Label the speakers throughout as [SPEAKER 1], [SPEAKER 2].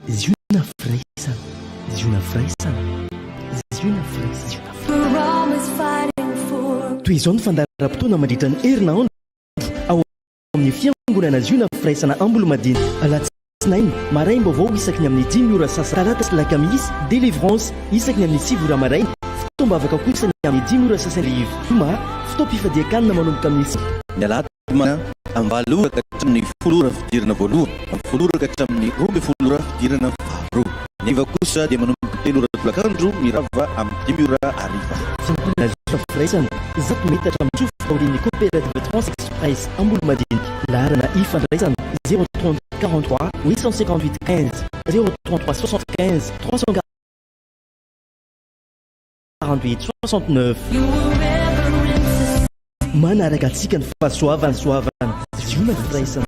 [SPEAKER 1] Ziona firaisana, ziona firaisana, ziona firaisana. Toy izao ny fandaharam-potoana mandritra ny herinandro ao amin'ny fiangonana ziona firaisana Ambolomadina. Alatsinainy maraim-baovao isaky ny amin'ny 10 ora sasa, talata sy lakamisy délivrance isaky ny amin'ny 7 ora maraina, fitoam-bavaka kosa ny amin'ny 10 ora sasa arivo. Zoma fitoam-pifadiakanina manomboka amin'ny
[SPEAKER 2] Mialatina ambalo ora ka hatramin'ny 10 ora fidirana voalohany, amin'ny 10 ora ka hatramin'ny 12 ora fidirana faharoa. Neva kosa dia manomboka 3 ora tolakandro mirava amin'ny 10 ora hariva.
[SPEAKER 1] Fiangonana ziona firaisana 100 metatra amin'ny tsofa aorian'ny coopérative Transexpress Ambolomadina. Laharana ifandraisana 030 43 858 15 033 75 348 69. Manaraka antsika ny fahasoavana ziona firaisana.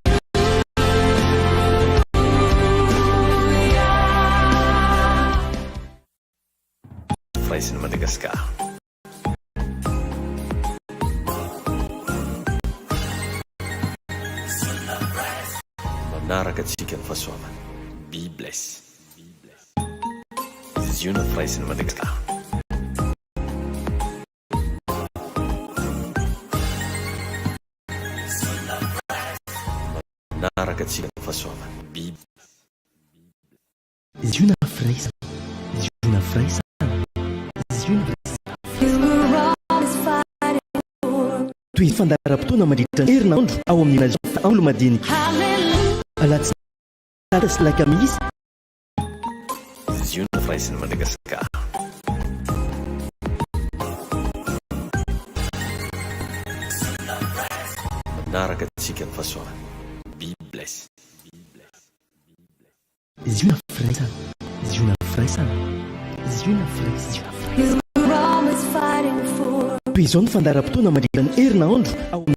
[SPEAKER 3] Firaisana Madagasikara. Manaraka antsika ny fahasoavana. Be blessed. Ziona firaisana Madagasikara. Manaraka antsika ny fahasoavana. Be
[SPEAKER 1] ziona firaisana, ziona firaisana, ziona firaisana. Toy fandaharam-potoana mandritra ny herinandro ao amin'ny Ambolomadina. Alatsinainy talata sy lakamisy
[SPEAKER 3] ziona firaisana Madagasikara. Manaraka antsika ny fahasoavana. Be blessed.
[SPEAKER 1] ziona firaisana, ziona firaisana, ziona firaisana. Toy izao ny fandaharam-potoana mandritra ny herinandro ao amin'ny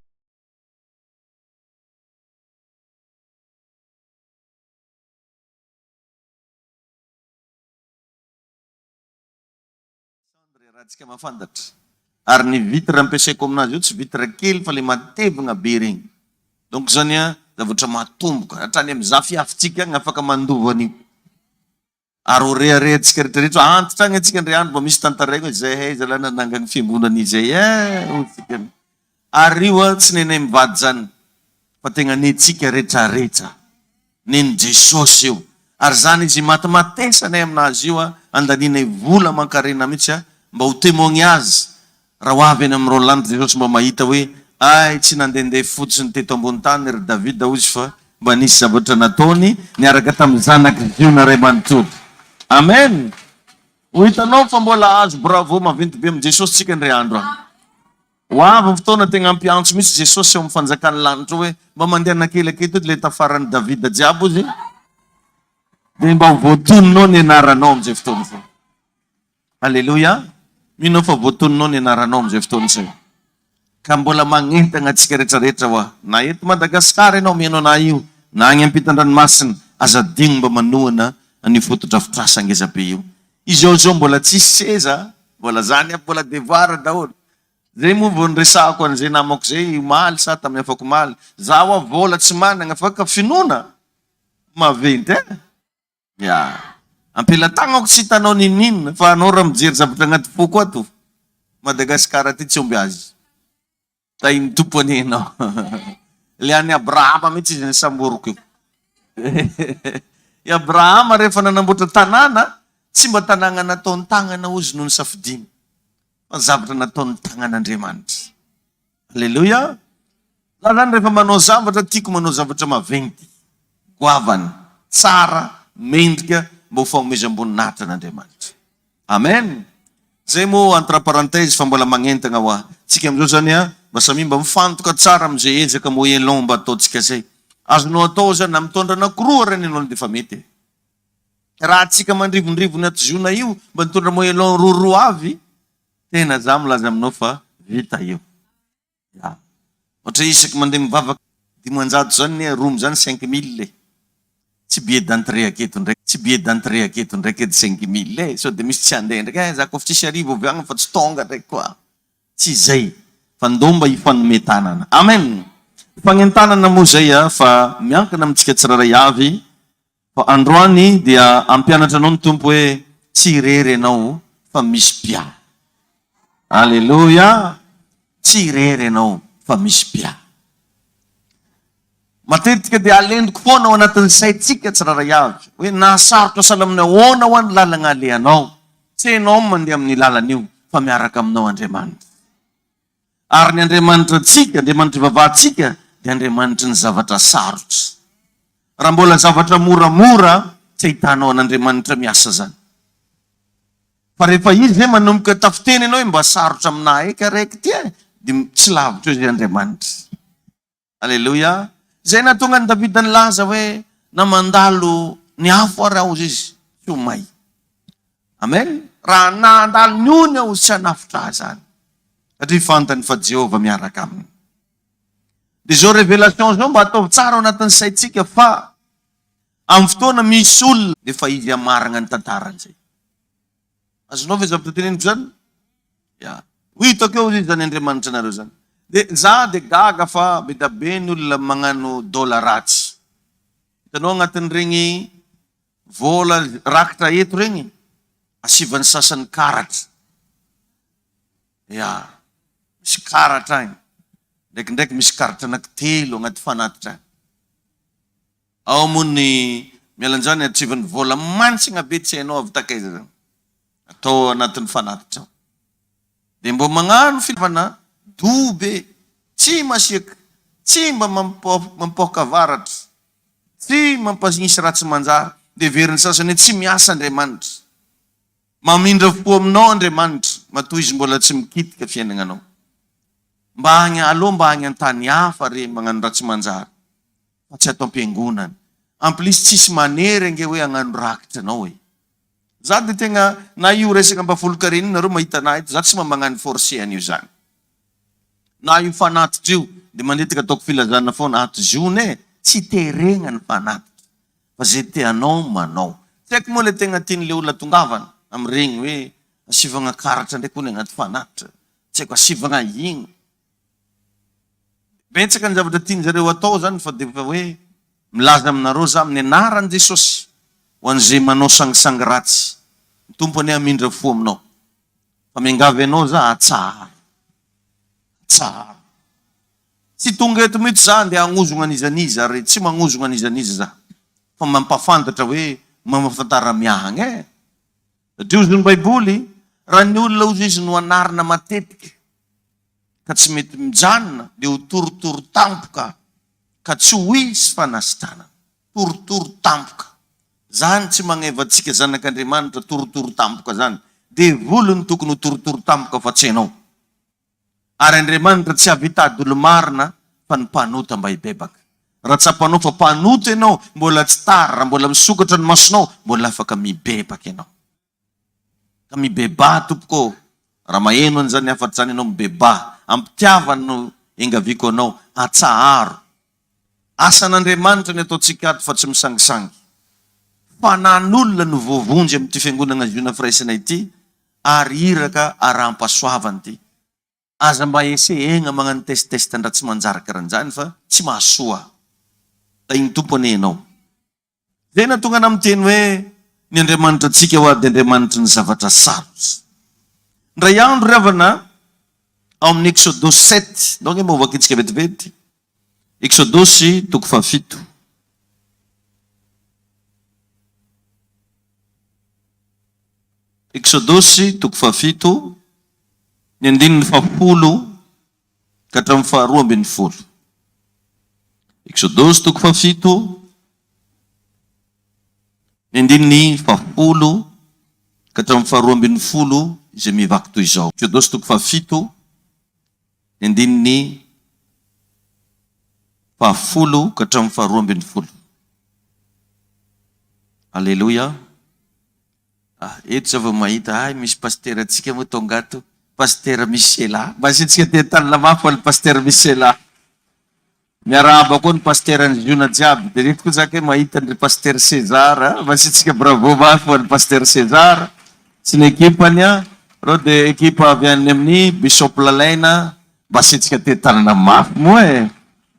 [SPEAKER 4] rahantsika mafantatra. Ary ny vitre ampiasaiko aminazy io tsy vitre kely fa le matevina be regny. Donc zany a zavatra matomboka hatrany amin'ny zafiafitsika agny afaka mandova an'io. Ary oreharehantsika rehetrarehetra antitra agny antsika ndray andro mba misy tantaregny hoe zay zalahy nanangany fiangonana izay otsika. Ary io a tsy nenay mivady zany fa tegna nentsika rehetrarehetra neny Jesosy io. Ary zany izy matimatesanay aminazy io a andaninay vola mankarena mihitsy a mba ho témoigner azy raha ho avy any amin'ny Roland Jesosy mba mahita hoe ay tsy nandehandeha fotsiny teto ambony tany ry Davida ozy fa mba nisy zavatra nataony niaraka tamin'ny zanaky ziona ray manontolo. Amen. Ho hitanao fa mbola azo bravo maventy be amin'ny Jesosy tsika ndray andro any. Ho avy fotoana tegna ampiantso mihitsy Jesosy eo amin'ny fanjakany lanitra hoe mba mandeha nakelaketo le tafarany Davida jiaby ozy dia mba ho voatoninao ny anaranao amin'izay fotoana zay. Alleluia. Minao fa voatoninao ny anaranao amin'izay fotoana zay. Ka mbola magnentana antsika rehetrarehetra hoa. Na eto Madagasikara ianao mihaino na io, na agny ampitan-dranomasina, aza digno mba manohana ny foto-drafitrasa ngezabe io. Izy ao mbola tsisy seza, mbola zany mbola devoir daholo. Zay moa vao niresahako an'izay namako zay maly sa tamin'ny afako maly. Zaho vola tsy manana afaka finoana. Maventy ya. Ampelantagnako tsy hitanao ninina fa anao raha mijery zavatra agnaty foko ato. Madagasikara ty tsy omby azy. Tainy tompony ianao. Le any Abrahama mihitsy izy nisamboroko io. I Abrahama rehefa nanamboatra tanàna, tsy mba tanàna nataony tagnana ozy no nisafidiny. Fa zavatra nataony tagnan'Andriamanitra. Alleluia. Za zany rehefa manao zavatra, tiako manao zavatra maventy. Goavany, tsara, mendrika, mba ho fanomezam-boninahitra n'Andriamanitra. Amen. Zay moa entre parenthèse fa mbola magnentana hoa. Tsika am'izao zany a, basa mimba mifantoka tsara am'izay ezaka moelon mba ataontsika zay. Azonao atao zany na mitondra anakoroa reny ianao dia fa mety. Raha tsika mandrivondrivo ny ato ziona io, mba mitondra moelon roa avy, tena za milaza aminao fa vita io. Ohatra isaky mandeha mivavaka 500 zany, room zany 5000 le. Tsy billet d'entrée aketo ndraiky, tsy billet d'entrée aketo ndraiky edy 5000 le. So de misy tsy andeha ndraiky, za koa tsisy arivo avy agny fa tsy tonga ndraiky koa. Tsy zay, fa ndomba ifanometanana. Amen. Fanentanana moa zay fa miankina amintsika tsiraray avy Fa androany dia ampianatra anao ny tompo hoe tsy irery ianao fa misy pia. Alleluia. Tsy irery ianao fa misy pia. Matetika dia alendiko foana ao anatin'ny saitsika tsiraray avy hoe nahasarotra salamina ahoana ho any lalagna alehanao. Tsy ianao mandeha amin'ny lalana io fa miaraka aminao Andriamanitra. Ary ny Andriamanitra antsika, Andriamanitra vavantsika dia Andriamanitra ny zavatra sarotra. Raha mbola zavatra moramora tsy ahitanao an'Andriamanitra miasa zany. Fa rehefa izy zay manomboka tafiteny ianao hoe mba sarotra aminahy eka raiky ty dia tsy lavitra izy Andriamanitra. Alleluia. Zay nahatonga ny Davida nilaza hoe na mandalo ny afo ary aho izy tsy ho may. Amen. Raha nandalo ny ony aho tsy hanafitra zany. Satria fantany fa Jehova miaraka aminy. Dia zao revelation zao mba ataovy tsara ao anatin'ny saitsika fa amin'ny fotoana misy olona dia fa izy amaragna ny tantarany zay. Azonao ve zavatra teneniko zany? Ya. Hitako eo izy zany Andriamanitra nareo zany. Dia za dia gaga fa be da be ny olona magnano dola ratsy. Hitanao agnatin'ireny vola rakitra eto regny, asivan'ny sasany karatra. Ya. Misy karatra agny. Ndraikindraiky misy karatra anankitelo agnaty fanatitra. Ao moa ny mialanjany atsivan'ny vola mantsina be tsy hainao avy takaiza zany. Atao anatin'ny fanatitra. Dia mbo magnano filafana dobe, tsy masiaka, tsy mba mampoaka varatra, tsy mampasinisy ratsy manjara. Dia veriny sasany tsy miasa Andriamanitra. Mamindra fo aminao Andriamanitra, matoa izy mbola tsy mikitika fiainagnanao. Mba agny aloha mba agny an-tany hafa re magnano ratsy manjara. Fa tsy atao am-piangonana. Amplis tsisy manery ange hoe hagnano rakitra anao hoe. Za dia tegna na io resaka mbafolon-karena io nareo mahita nahy ito, za tsy magnano forcé an'io zany. Na io fanatitra io, dia mandetika ataoko filazana foana ato zone, tsy terena ny fanatitra. Fa zay teanao manao. Tsy haiko moa le tegna tian'le olona tongavana amin'ireny hoe asivagna karatra ndraiky hono agnaty fanatitra. Tsy haiko asivagna igny. Betsaka ny zavatra tiany zareo atao zany fa dia hoe milaza aminareo za amin'ny anaran'i Jesosy ho an'izay manao sangisangy ratsy. Ny tompony hamindra fo aminao. Fa miangavy anao za atsara. Tsara. Tsy tonga eto mihitsy za dia hagnozona an'izaniza ary tsy magnozona an'izaniza za. Fa mampafantatra hoe mamafantara miahagna. Satria ozy ny Baiboly, raha ny olona ozy izy no anarina matetika ka tsy mety mijanona dia ho torotoro tampoka ka tsy ho hisy fanasitrana. Torotoro tampoka. Zany tsy magneva antsika zanak'Andriamanitra torotoro tampoka zany. Dia volony tokony ho torotoro tampoka fa tsy hainao. Ary Andriamanitra tsy havitady olo marina fa ny mpanota mba hibebaka. Raha tsy hampanao fa mpanota ianao, mbola tsy tara, raha mbola misokatra ny masonao, mbola afaka mibebaka ianao. Ka mibeba tompoko. Raha maheno an'izany afa-tsy zany ianao mibeba. Ampitiavany no engaviko anao, atsaharo. Asan'Andriamanitra ny ataontsika ato fa tsy misangisangy. Fanan'olona no voavonjy amin'ity fiangonana Ziona firaisana ity, ary iraka arampasoavany ity. Aza mba esehegna magnano test andratsy manjara karan'izany fa tsy mahasoa. Igny tompony ianao. Zay nahatonga ana miteny hoe ny Andriamanitra antsika ho ady Andriamanitra ny zavatra sarotra. Ndray andro ry havana ao amin'ny Exodosy 7, ndao nge mba vakitsika vetivety. Exodosy toko 7. Exodosy toko 7, ny andininy 10 ka hatramin'ny 12. Exodosy toko 7, ny andininy 10 ka hatramin'ny 12 izay mivaky toy izao. Exodosy toko 7, ny andininy 10 ka hatramin'ny 12. Alleluia. Eto za vao mahita, misy pastera antsika moa tonga ato, pastera Michela. Mba sintsika te-tanina mafy ho pastera Michela. Miarahaba koa ny pastera ny Ziona jiaby. Dia reto koa zaka hoe mahita ny pastera César. Mba sintsika bravo mafy ho pastera César. Sy ny ekipany reo dia ekipa avy any amin'ny Bishop Lalaina. Mba sintsika te-tanina mafy moa e.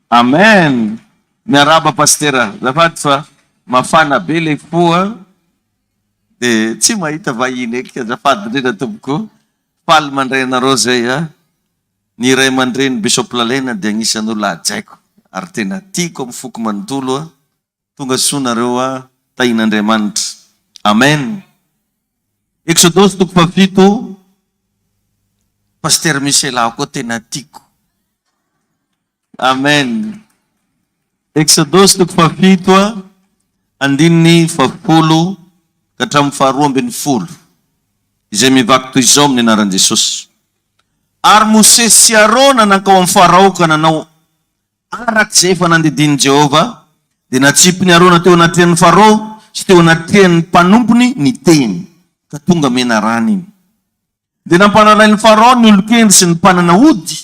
[SPEAKER 4] Amen. Miarahaba pastera. Zafady fa mafana be le foa dia tsy mahita vahiny eky azafady indrindra tompoko faly mandray anareo zay a. Ny ray aman-dreny Bishop Lalena dia agnisan'olo ajaiko ary tena tiako amin'ny foko manontolo a. Tonga soa nareo a tahin'Andriamanitra. Amen. Exodus 7, Pasteur Michel ako tena tiako. Amen. Exodus 7, andininy 7 ka hatramin'ny 12. Izay mivaky toy izao amin'ny anaran'i Jesosy. Ary Mose sy Arona nankao amin'ny Farao ka nanao arak'izay efa nandidiny Jehova, dia natsipy ny Arona teo anatrihan'ny Farao sy teo anatrihan'ny mpanompony ny teny, ka tonga mena rano iny. Dia nampanalay ny Farao ny olon-kendry sy ny mpanana ody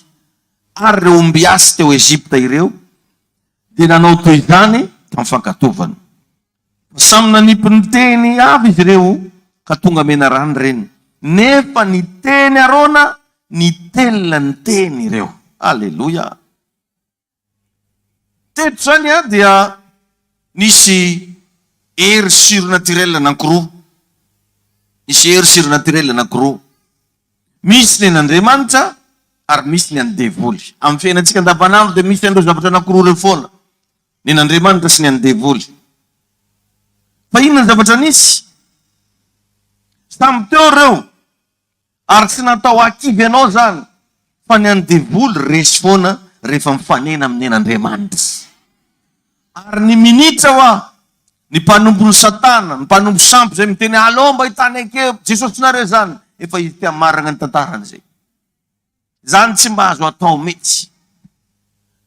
[SPEAKER 4] ary ireo ombiasy teo Ezipta ireo, dia nanao toy izany ka mifankatovana. Samy nanipy ny teny avy izy ireo ka tonga mena rano reny. Nefa ny teny Arona ny telona ny teny ireo. Alleluia. Teto zany a dia nisy hery surnaturel anankiroa. Nisy hery surnaturel anankiroa. Misy ny an'Andriamanitra ary misy ny an'ny devoly. Amin'ny fiainantsika andavanandro dia misy andreo zavatra anankiroa ireo foana. Ny an'Andriamanitra sy ny an'ny devoly. Fa inona ny zavatra nisy? Samy teo ireo ary tsy natao akivy anao zany, fa ny an'ny devoly resy foana rehefa mifanena amin'ny an'Andriamanitra. Ary ny minitra wa ny mpanompony Satana, ny mpanompo sampy zay miteny alô mba hitany ake Jesosy nareo zany, efa izy tia maragna ny tantarany zay. Zany tsy mba azo atao mitsy.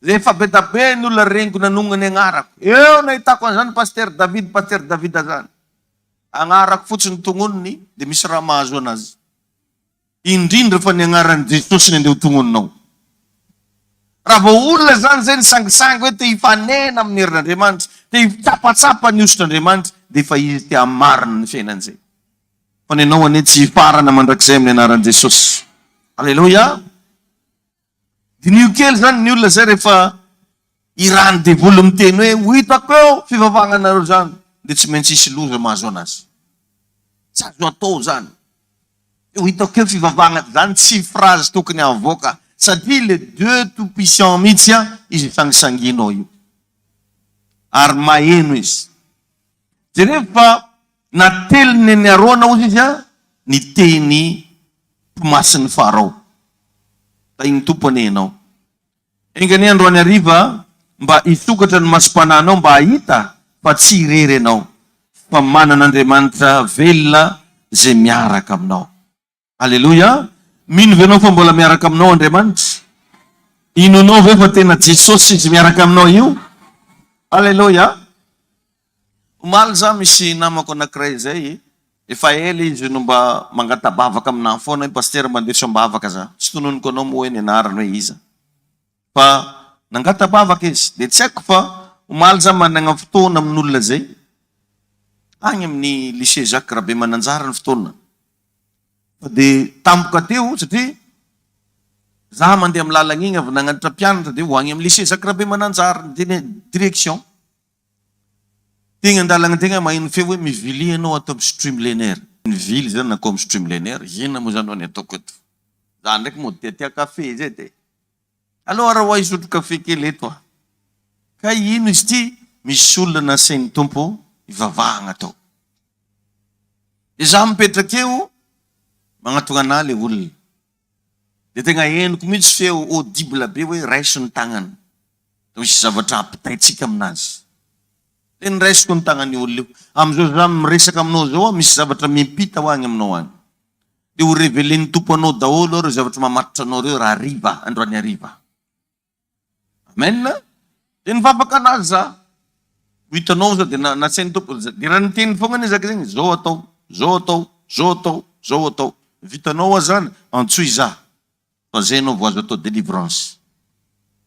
[SPEAKER 4] Rehefa be da be ny olona reniko nanongany agnarako. Eo nahitako an'izany Pasteur David zany. Agnarako fotsiny tongonony dia misy raha mahazo anazy. Indrindra fa ny agnaran'i Jesosy ny andeha ho tongoninao. Raha vao olona zany zay nisangisangy hoe te hifanena amin'ny herin'Andriamanitra, te hitsapatsapa ny osotr'Andriamanitra, dia efa izy te hamarina ny fiainan'izay. Fa ny anao anie tsy hifarana mandrakizay amin'ny anaran'i Jesosy. Alleluia. Dia nio kely zany ny olona zay rehefa irany devoly miteny hoe ho hitako eo fivavagnanareo zany, dia tsy maintsy isy loza mahazo anazy. Tsy azo atao zany. Ho hitako eo fivavagna zany tsy phrase tokony avoaka, satria le Dieu tout-puissant mihitsy izy sangisanginao io. Ary maheno izy. Dia rehefa nateliny ny Arona ozy izy ny teny mpimasin'ny Farao. Tainy tompony ianao. Engany androany hariva mba hisokatra ny masom-pananao mba hahita fa tsy irery ianao, fa manan'Andriamanitra velona zay miaraka aminao. Alleluia. Mino ve anao fa mbola miaraka aminao Andriamanitra? Inonao ve fa tena Jesosy izy miaraka aminao io? Alleluia. Omaly za misy namako anankiray zay, efa ela izy no mba mangatabavaka aminahy foana, Pasteur mandeso ambavaka za. Tsy tononiko anao moa hoe ny anarany hoe iza. Fa nangatabavaka izy, dia tsy haiko fa omaly za managna fotoana amin'olona zay. Agny amin'ny lycée Jacques Rabe Mananjara ny fotoana. Dia tampoka teo satria za mandeha amin'ny lalagna igny avy nagnanatra mpianatra dia ho agny amin'ny lycée Jacques Rabe Mananjara ny direction. Tegna andalagna tegna maheno feo hoe mivily anao ato amin'ny Streamliner. Mivily zany na comme Streamliner, ina moa zany ny ataoko eto. Za ndraiky moa tia kafe zay dia. Alors raha hisotro kafe kely eto ah. Ka ino izy ty? Misy olona nasain'ny tompo ivavahagna tao. Dia za mipetraka eo magnatona anahy le olona. Dia tegna henoko mihitsy feo audible be hoe raiso ny tagnany. Misy zavatra ampitaitsika aminazy. Dia niraisiko ny tagnany olona io. Amin'izao za miresaka aminao zao misy zavatra mimpita ho agny aminao agny. Dia ho revelen'ny tompo anao daholo ireo zavatra mamatitra anao reo raha hariva, androany hariva. Amen. Dia nivavaka anazy za. Ho hitanao zao dia nasain'ny tompo. Dia raha niteny foana izaka zegny, zao atao, zao atao, zao atao, zao atao. Vitanao zany, antsoy za. Fa zay anao vao azo atao délivrance.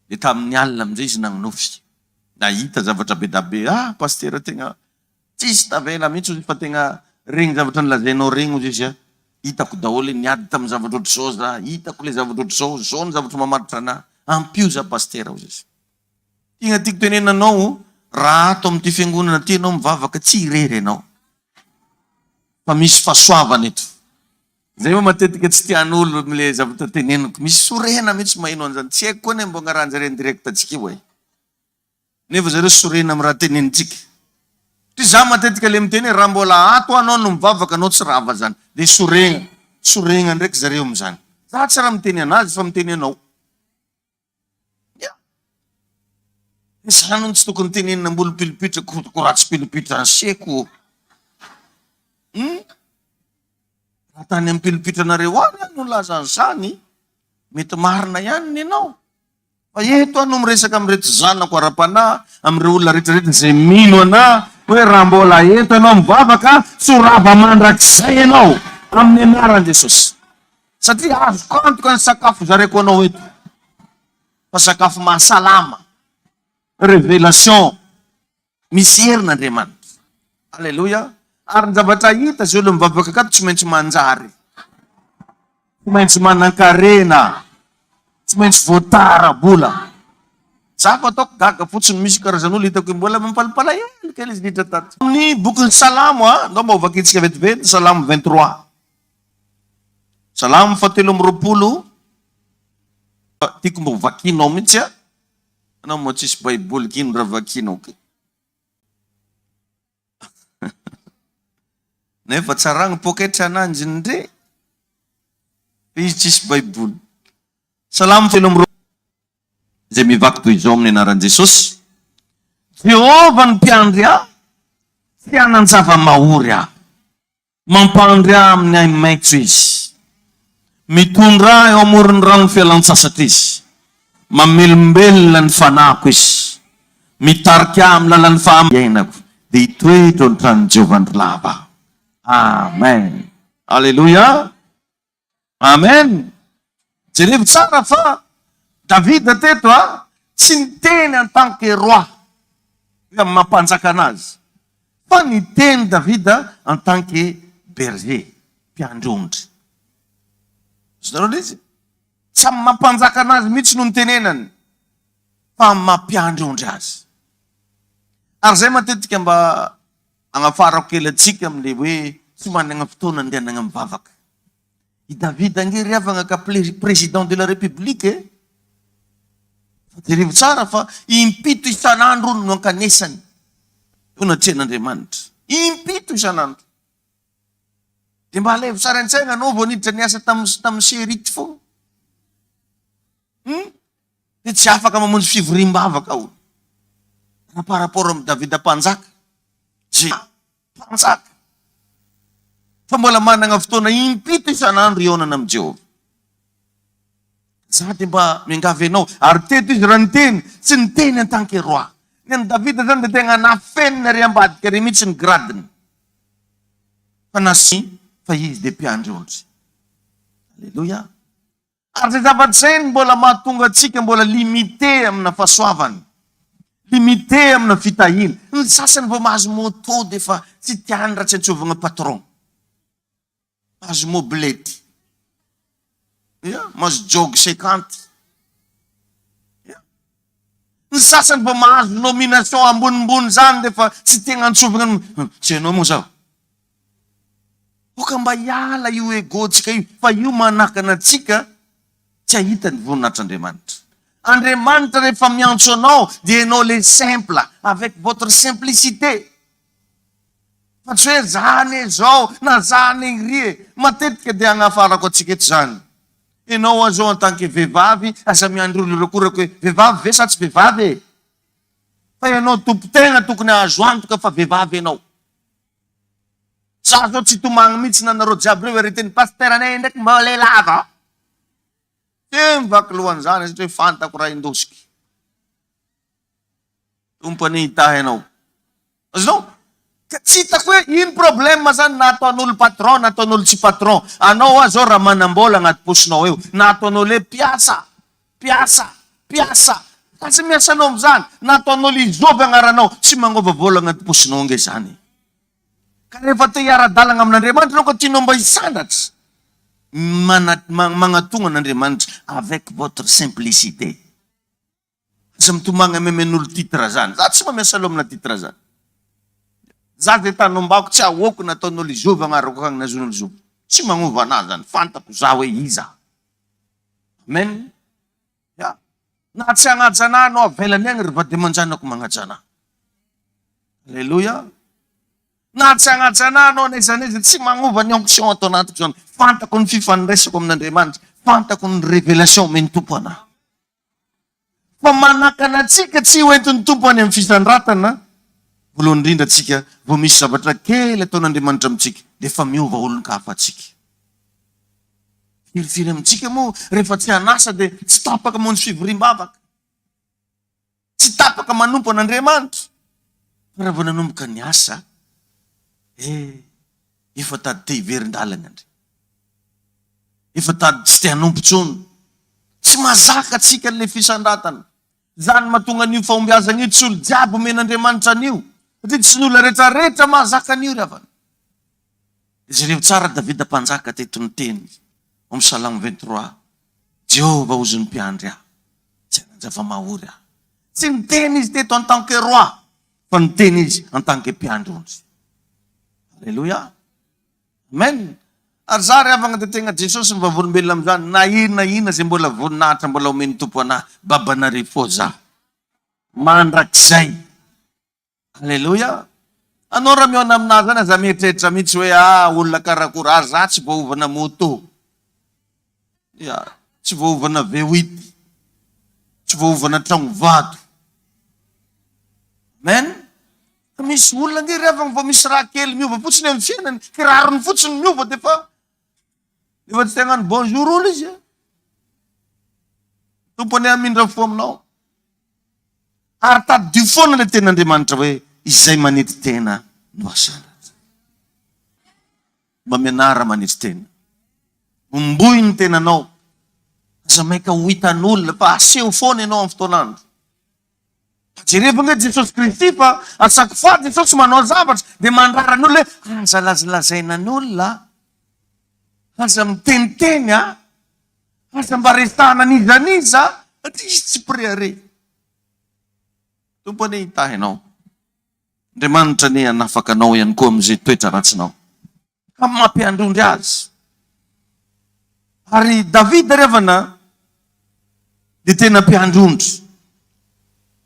[SPEAKER 4] Dia tamin'ny alina amin'izay izy nagnonofy. Nahita zavatra be da be. Pasteur tegna tsisy tavela mihitsy fa tegna regny zavatra nilazainao regny ozy izy. Hitako daholo niady tamin'ny zavatra ohatr'izao za. Hitako le zavatra ohatr'izao, zao ny zavatra mamaritra anahy. Ampio za Pasteur ozy izy. Tegna tiako tenenanao raha ato amin'ity fiangonana ty ianao mivavaka tsy irery ianao. Fa misy fahasoavana eto. Zay moa matetika tsy tian'olo am'le zavatra teneniko. Misy sorena mihitsy mahino an'izany. Tsy haiko koa ne mbo agnaranjareny direct atsika hoe. Nefa zareo sorena amin'ny raha tenenitsika. Ty za matetika le miteny raha mbola ato anao no mivavaka anao tsy rava zany. De sorena. Sorena ndraiky zareo am'zany. Za tsy raha miteny anazy fa miteny anao. Zany tsy tokony tenenina mbolo pilipitra ko ratsy pilipitra anseko. Raha tany amin'ny pilipitranareo any no laza an'izany, mety marina ihany ny ianao. Fa eto ano miresaka amin'reto zanako ara-panahy, amin'ireo olona rehetrarehetra izay mino anahy, hoe raha mbola eto ianao mivavaka, tsorava mandrakizay ianao amin'ny anaran'i Jesosy. Satria azo kantoka ny sakafo zareko anao eto. Fa sakafo mahasalama. Révélation misy herin'Andriamanitra. Alléluia. Ary ny zavatra hita zay olo mivavaka akato tsy maintsy manjary, tsy maintsy manan-karena, tsy maintsy voatara-bola. Za fa ataoko gaga fotsiny misy karazan'olo hitako mbola mampalapala ihany kely izy ditra tato. Amin'ny bokin'ny Salamo ndao mba ovakitsika vetivety, Salamo 23. Salamo 7:20. Tiako mba vakinao mihitsy a. Anao mo tsisy baiboly kino raha vakinao. Nefa tsaragny poketra ananjy ndre. Izy tsisy baiboly. Salamo 7:20. Zay mivaky toy izao amin'ny anaran'i Jesosy. Jehovah ny mpiandry ahy, tsy hanan-java mahory ahy. Mampandry ahy amin'ny ay maitso izy. Mitondra eo amoron'ny rano fialan-tsasatra izy. Mamelombelona ny fanahiko izy. Mitarika amin'ny lalan'ny fahamainako. Dia hitoetra ny tranon'i Jehovah ny lava. Amen. Alléluia. Amen. Jerevy tsara fa David teto tsy niteny en tant que roi hoe mampanjaka anazy, fa niteny David en tant que berger, mpiandrondry. Zareo izy samy mampanjaka anazy mihitsy no nitenenany, fa mampiandrondry azy. Ary zay matetika mba agnafarako kely atsika amin'le hoe tsy manana fotoana andehanana mivavaka. I David angery avana ka président de la République. Jerevy tsara fa impito isan'andro no ankanesany. Io natrehan'Andriamanitra. Impito isan'andro. Dia mba alevy tsara an-tsaina anao vao niditra niasa tamin'ny serity fo. Dia tsy afaka mamonjy fivoriam-bavaka ao. Raha par rapport amin'ny David mpanjaka. Mpanjaka. Fa mbola manana fotoana impito isan'andro ionana amin'ny Jehovah. Za dia mba miangavy anao. Ary teto izy raha niteny, tsy niteny en tant que roi. Ny an'i David zany dia tegna nafenina ry ambadika ry mihitsy ny gradiny. Fa nasi fa izy dia mpiandrondry. Alléluia. Ary zay zavatra zay mbola mahatonga antsika mbola limité amina fahasoavany. Limité amina fitahiny. Ny sasany vao mahazo moto dia fa tsy tiany raha tsy antsovana patron. Mahazo mobilety. Mahazo jog 50. Ny sasany vao mahazo nomination ambonimbony zany dia fa tsy tena antsovana. Tsy hainao moa zao. Oka mba hiala io egotsika io. Fa io manakana antsika tsy ahita ny voninatr'Andriamanitra. Andriamanitra rehefa miantso anao dia ianao le simple avec votre simplicité. Fa tsy hoe zany zao na zany ry. Matetika dia agnafarako atsika eto zany. Ianao azao en tant que vehivavy asa miandrolo rekorako hoe vehivavy ve sa tsy vehivavy? Fa ianao tompo-tegna tokony azo antoka fa vehivavy ianao. Za zao tsy tomagny mihitsy nanareo jiaby reo areteny pasteur anay ndraiky mba lelava. Mivaky lohan'izany satria fantako raha indosiky. Tompany hitahy ianao. Azonao? Tsy hitako hoe ino problème zany na ataon'olo patron na ataon'olo tsy patron. Anao zao raha manam-bola agnaty posinao eo. Na ataonao le piasa. Ka tsy miasanao am'zany. Na ataon'olo izovy agnaranao. Tsy magnova vola agnaty posinao nge zany. Ka rehefa te hiara-dalagna amin'Andriamanitra anao ka tianao mba hisandratra. Magnatonga an'Andriamanitra avec votre simplicité. aza mitomagna memen'olo titra zany. Za tsy mamiasa aloha amina titra zany. Za de tanombako tsy ahoako nataon'olo izovy agnarako agny nazon'olo izovy. Tsy magnova anazy zany, fantako za hoe iza. Amen. Ya. Na tsy hagnajanà anao avelany agny ry vady aman-janako magnajanà. Alleluia. Na tsy hagnajanà anao nezaneza tsy magnova ny onction atao anatiko zany. Fantako ny fifandraisako amin'Andriamanitra, fantako ny révélation men'ny tompo anahy. Fa manakana antsika tsy hoentin'ny tompo any amin'ny fisandratana. Voalohany indrindra atsika, vao misy zavatra kely ataon'Andriamanitra amintsika, dia efa miova olon-kafa atsika. Firifiry amintsika moa, rehefa tsy hanasa dia tsy tapaka monjy fivoriam-bavaka. Tsy tapaka manompo an'Andriamanitra. Fa raha vao nanomboka ny asa, efa tady te hiverin-dalana andry. Efa tady tsy te hanompo tsony. Tsy mazaka atsika an'ilay fisandratana. Zany mahatonga an'io fahombiazana io tsy olo jiaby omen'Andriamanitra an'io. Satria tsy ny olona rehetrarehetra mahazaka an'io ry havana. Jereo tsara Davida mpanjaka teto ny teny ao amin'ny Salamo 23. Jehovah ozy ny mpiandry ahy, tsy hanan-java-mahory ahy. Tsy ny teny izy teto en tant que roi, fa ny teny izy en tant que mpiandry onzy. Alleluia. Amen. Ary za ry havana dia tegna Jesosy ny vavolombelona amin'izany. Na ina zay mbola voninahitra mbola omen'ny tompo anahy, babanareo fô za. Mandrakizay. Alleluia. Anao raha miona aminazy zany aza mieritreritra mihitsy hoe olona karakory. Za tsy voaovana moto. Tsy voaovana V8. Tsy voaovana tragno vato. Amen. Misy olona nge ry havana vao misy raha kely miova fotsiny amin'ny fiainany, kirarony fotsiny miova dia fa efa tsy tegnany bonjour olo izy. Tompony amindra fo aminao. Ary tady foana ilay ten'Andriamanitra hoe izay manety tena no asana. Mba mianara manety tena. Omboy ny tenanao. Aza maika ho hitan'olona fa aseho foana ianao amin'ny fotoanandro. Jereva nge Jesosy Kristy fa asaky fa Jesosy manao zavatra dia mandrara ny olona hoe aza lazalazaina ny olona. Aza miteniteny aza mba resahana nizaniza. Atria izy tsy préare. Tompony hitahinao. Andriamanitra ne hanafaka anao ihany koa amin'izay toetra ratsinao. Ka mampiandrondry azy. Ary Davida revana dia tena mpiandrondry.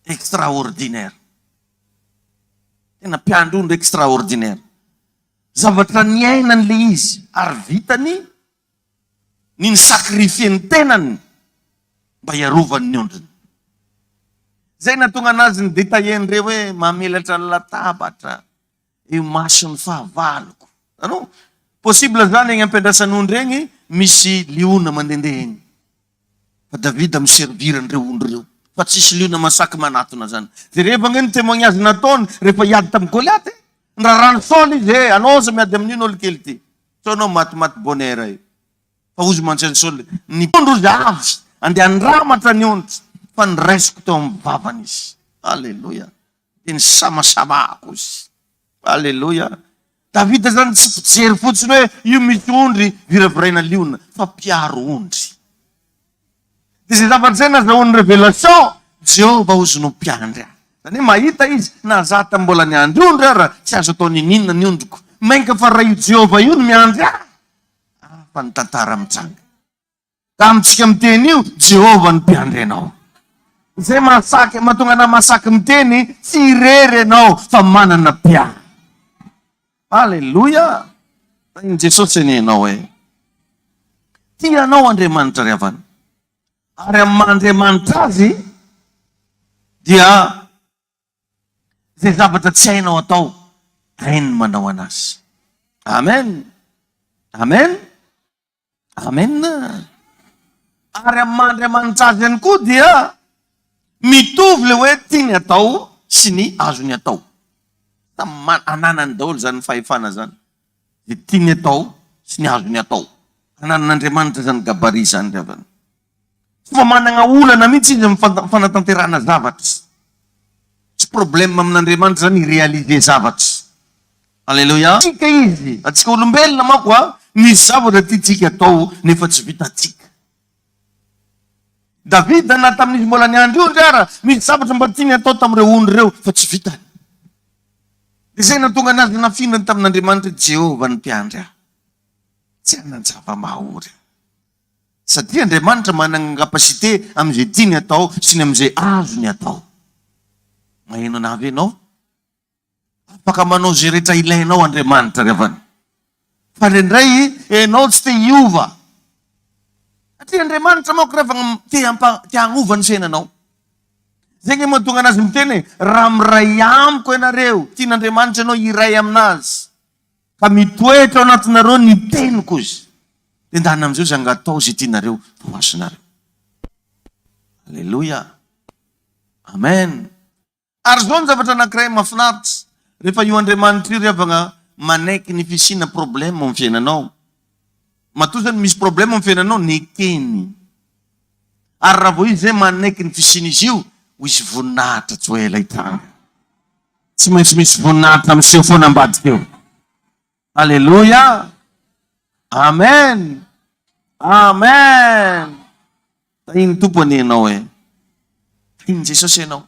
[SPEAKER 4] Extraordinaire. Tena mpiandrondry extraordinaire. Zavatra niainany le izy ary vitany ny sakrifie ny tenany mba hiarovany ny ondriny. Zay natonga anazy ny détaillendreo hoe mamelatra ny latabatra eo mason'ny fahavaloko. Ano? Possible zany eny ampiandrasan'ondry eny misy liona mandendeha eny. Fa Davida miserviran'ireo ondry reo. Fa tsisy liona masaky manatona zany. Dia rehefa nge ny témoignage nataony rehefa hiady tamin'ny Goliaty, nirarano saoly izy anao za miady amin'ino olo kely ty. So anao matimaty bonheur io. Fa ozy mantsy saoly ny ondro izy avy andeha andramatra ny ondry. Fa niraisiko teo amin'ny vavany izy. Alleluia. Dia ny samasamako izy. Alleluia. Davida zany tsy fijery fotsiny hoe io misy ondry viraviraina liona, fa mpiaro ondry. Dia zay zavatra zay nazahoan'ny révélation, Jehovah ozy no mpiandry ahy. Zany mahita izy na zata mbola ny andry ondry ara tsy azo atao ninina ny ondriko. Mainka fa raha io Jehovah io no miandry ahy. Fa ny tantara mitsanga. Ka amintsika miteny io, Jehovah no mpiandry anao. Zay masaky, mahatonga na masaky miteny, tsy irery anao fa manana mpiandry. Alleluia. Iny Jesosy ny anao hoe tianao Andriamanitra ry havana. Ary amin'ny Andriamanitra azy dia zay zavatra tsy hainao atao, hainy manao anazy. Amen. Amen. Amen. Ary amin'ny Andriamanitra azy ihany koa dia mitovy le hoe tiany atao sy ny azony atao. Ananany daholo zany fahefana zany. Dia tiany atao sy ny azony atao. Ananan'Andriamanitra zany gabarit zany ry havana. Fa manana olana mihitsy izy amin'ny fanatanterahana zavatra. Tsy problème amin'Andriamanitra zany réaliser zavatra. Alleluia. Tsika izy, atsika olombelona mako misy zavatra tiatsika atao nefa tsy vitatsika. Davida na tamin'izy mbola niandro io ndry ara, misy zavatra mba tiany atao tamin'ireo ondry ireo fa tsy vitany. Dia zay natonga anazy nafindrany tamin'Andriamanitra, Jehovah ny mpiandry ahy, tsy hanan-java mahory. Satria Andriamanitra manana kapasite amin'izay tiany atao sy ny amin'izay azo ny atao. Maheno anavy ianao? Afaka manao zay rehetra ilainao Andriamanitra rehefa. Fa indraindray ianao tsy te hiova. Satria Andriamanitra manko rehefa te hagnova ny fiainanao. Zay ny mahatonga anazy miteny, raha miray amiko ianareo, tian'Andriamanitra ianao hiray aminazy, ka mitoetra ao anatinareo ny teniko izy, dia ndana amin'izao zay angatao zay tianareo ho asonareo. Alleluia. Amen. Ary zao ny zavatra anankiray mahafinaritra. Rehefa io Andriamanitra io rehefa manaiky ny fisina problema amin'ny fiainanao. Matoa zany misy problema amin'ny fiainanao, nekeny. Ary raha vao izy zay manaiky ny fisina izy io, ho isy voninahitra tsy ho ela hitranga. Tsy maintsy misy voninahitra miseho foana ambadika eo. Alleluia. Amen. Amen. Tahiny tompony ianao e. Tahiny Jesosy ianao.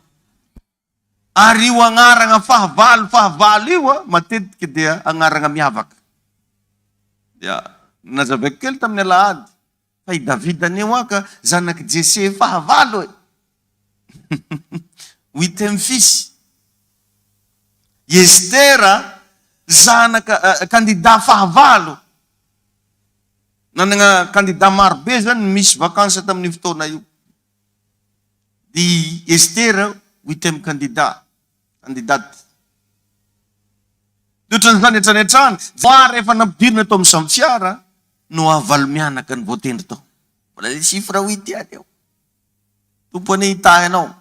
[SPEAKER 4] Ary io agnarana fahavalo io matetika dia agnarana miavaka. Dia nazavaiko kely tamin'ny Alahady, fa i Davida anio aka zanaky Jese fahavalo e. 8e fils. Estera zanaka candidat fahavalo. Nanana candidat marobe zany misy vakansa tamin'ny fotoana io. Di Estera 8e candidate. Ohatran'izany etranetran, fa rehefa nampidirina tao amin'ny samy fiara no avalo mianaka ny voatendry tao. Mbola le chiffre 8 ihany eo. Tompony hita ianao.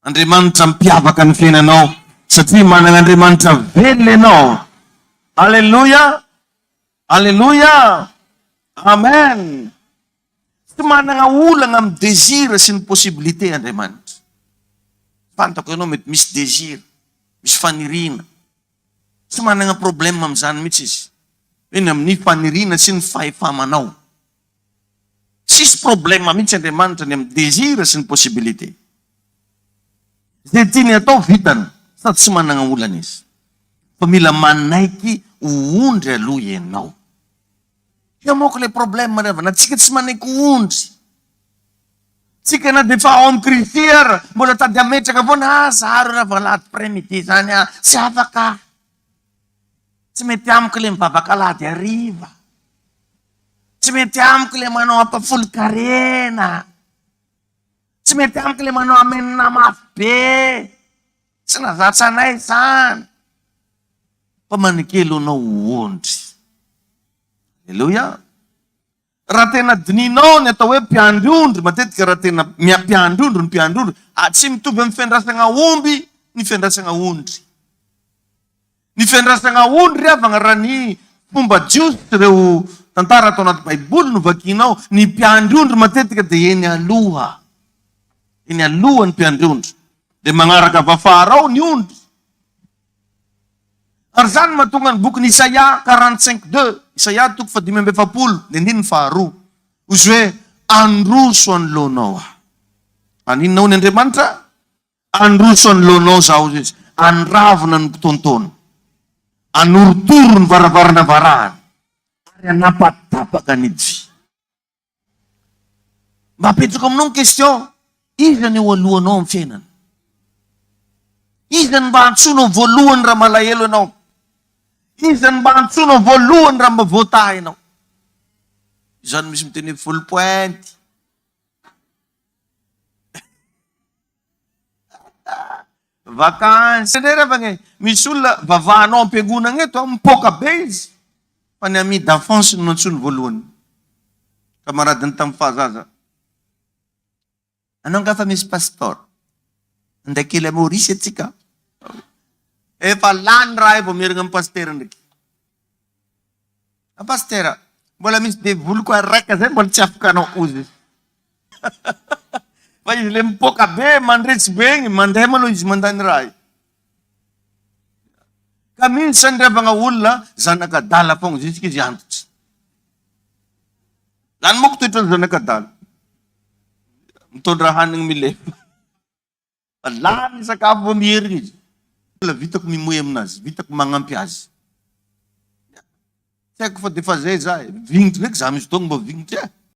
[SPEAKER 4] Andriamanitra mpiavaka ny fiainanao satria manana Andriamanitra velona ianao. Alleluia. Alleluia. Amen. Tsy manana olana amin'ny désir sy ny possibilité Andriamanitra. Fantako ianao mety misy désir, misy fanirina. Tsy manana problème amin'izany mihitsy izy. Eny amin'ny fanirina sy ny fahefamanao. Tsisy problème mihitsy Andriamanitra ny amin'ny désir sy ny possibilité. Zay tiany atao vitany, sady tsy manana olana izy. Fa mila manaiky ondry aloha ianao. Io moko le problème reva, na tsika tsy manaiky ondry. Tsika na defa ao amin'ny Kristy mbola tady ametraka foana, zaro rehefa lady après-midi zany, tsy afaka. Tsy mety amiko le mivavaka lady hariva. Tsy mety amiko le manao ampafolo-karena. Tsy mety amiko le manao amenina mafy be. Tsy nazatsa anay zany. Fa manikelo anao ondry. Alleluia. Raha tena dininao ny atao hoe mpiandry-ondry, matetika raha tena mpiandry-ondry ny mpiandry-ondry, tsy mitovy amin'ny fiandrasana omby ny fiandrasana ondry. Ny fiandrasana ondry avana raha ny fomba jiosy ireo tantara atao anaty Baiboly no vakinao, ny mpiandry-ondry matetika dia eny aloha. Eny aloha ny mpiandry-ondry. Dia magnaraka vafara ao ny ondry. Ary zany mahatonga ny boky Isaia 45:2. Isaia 5:7, dia ny faharoa. Ozy hoe, androso anoloanao aho. Aninona ny Andriamanitra? Androso anoloanao zaho izy. Andravona ny mpitontoana. Anoritoro ny varavarana varahana. Ary anapatapaka ny divy. Mba apetraka aminao ny question, iza ny eo alohanao amin'ny fiainana? Iza ny mba antsoinao voalohany raha malahelo ianao? Iza ny mba antsoinao voalohany raha mba voataha ianao? Izany misy miteny full point. Vakansy. Misy olona vavahanao am-piangonana eto, mipoka be izy. Fa ny ami d'enfance no antsoiny voalohany. Kamaradiny tamin'ny fahazaza. Anao nga fa misy pastor. Anday kely Maurice atsika. Efa lany raha eo vao mierigna amin'ny pastera ndraiky. Pastera, mbola misy devoly koa raika zay mbola tsy afaka anao ozy. Fa izy le mipoka be, mandretsy be igny, mandeha maloha izy mandany raha. Ka misy sany revagna olona, zanakadala fogna, zisika izy antitra. Zany moko toetra ny zanakadala. mitondra hanigny milefa. Lany sakafo vao mierigna izy. La vitako mimoy aminazy, vitako magnampy azy. Tsy haiko fa defa zay za. Vignitry ndraiky za misy fotoagna mba vignitry.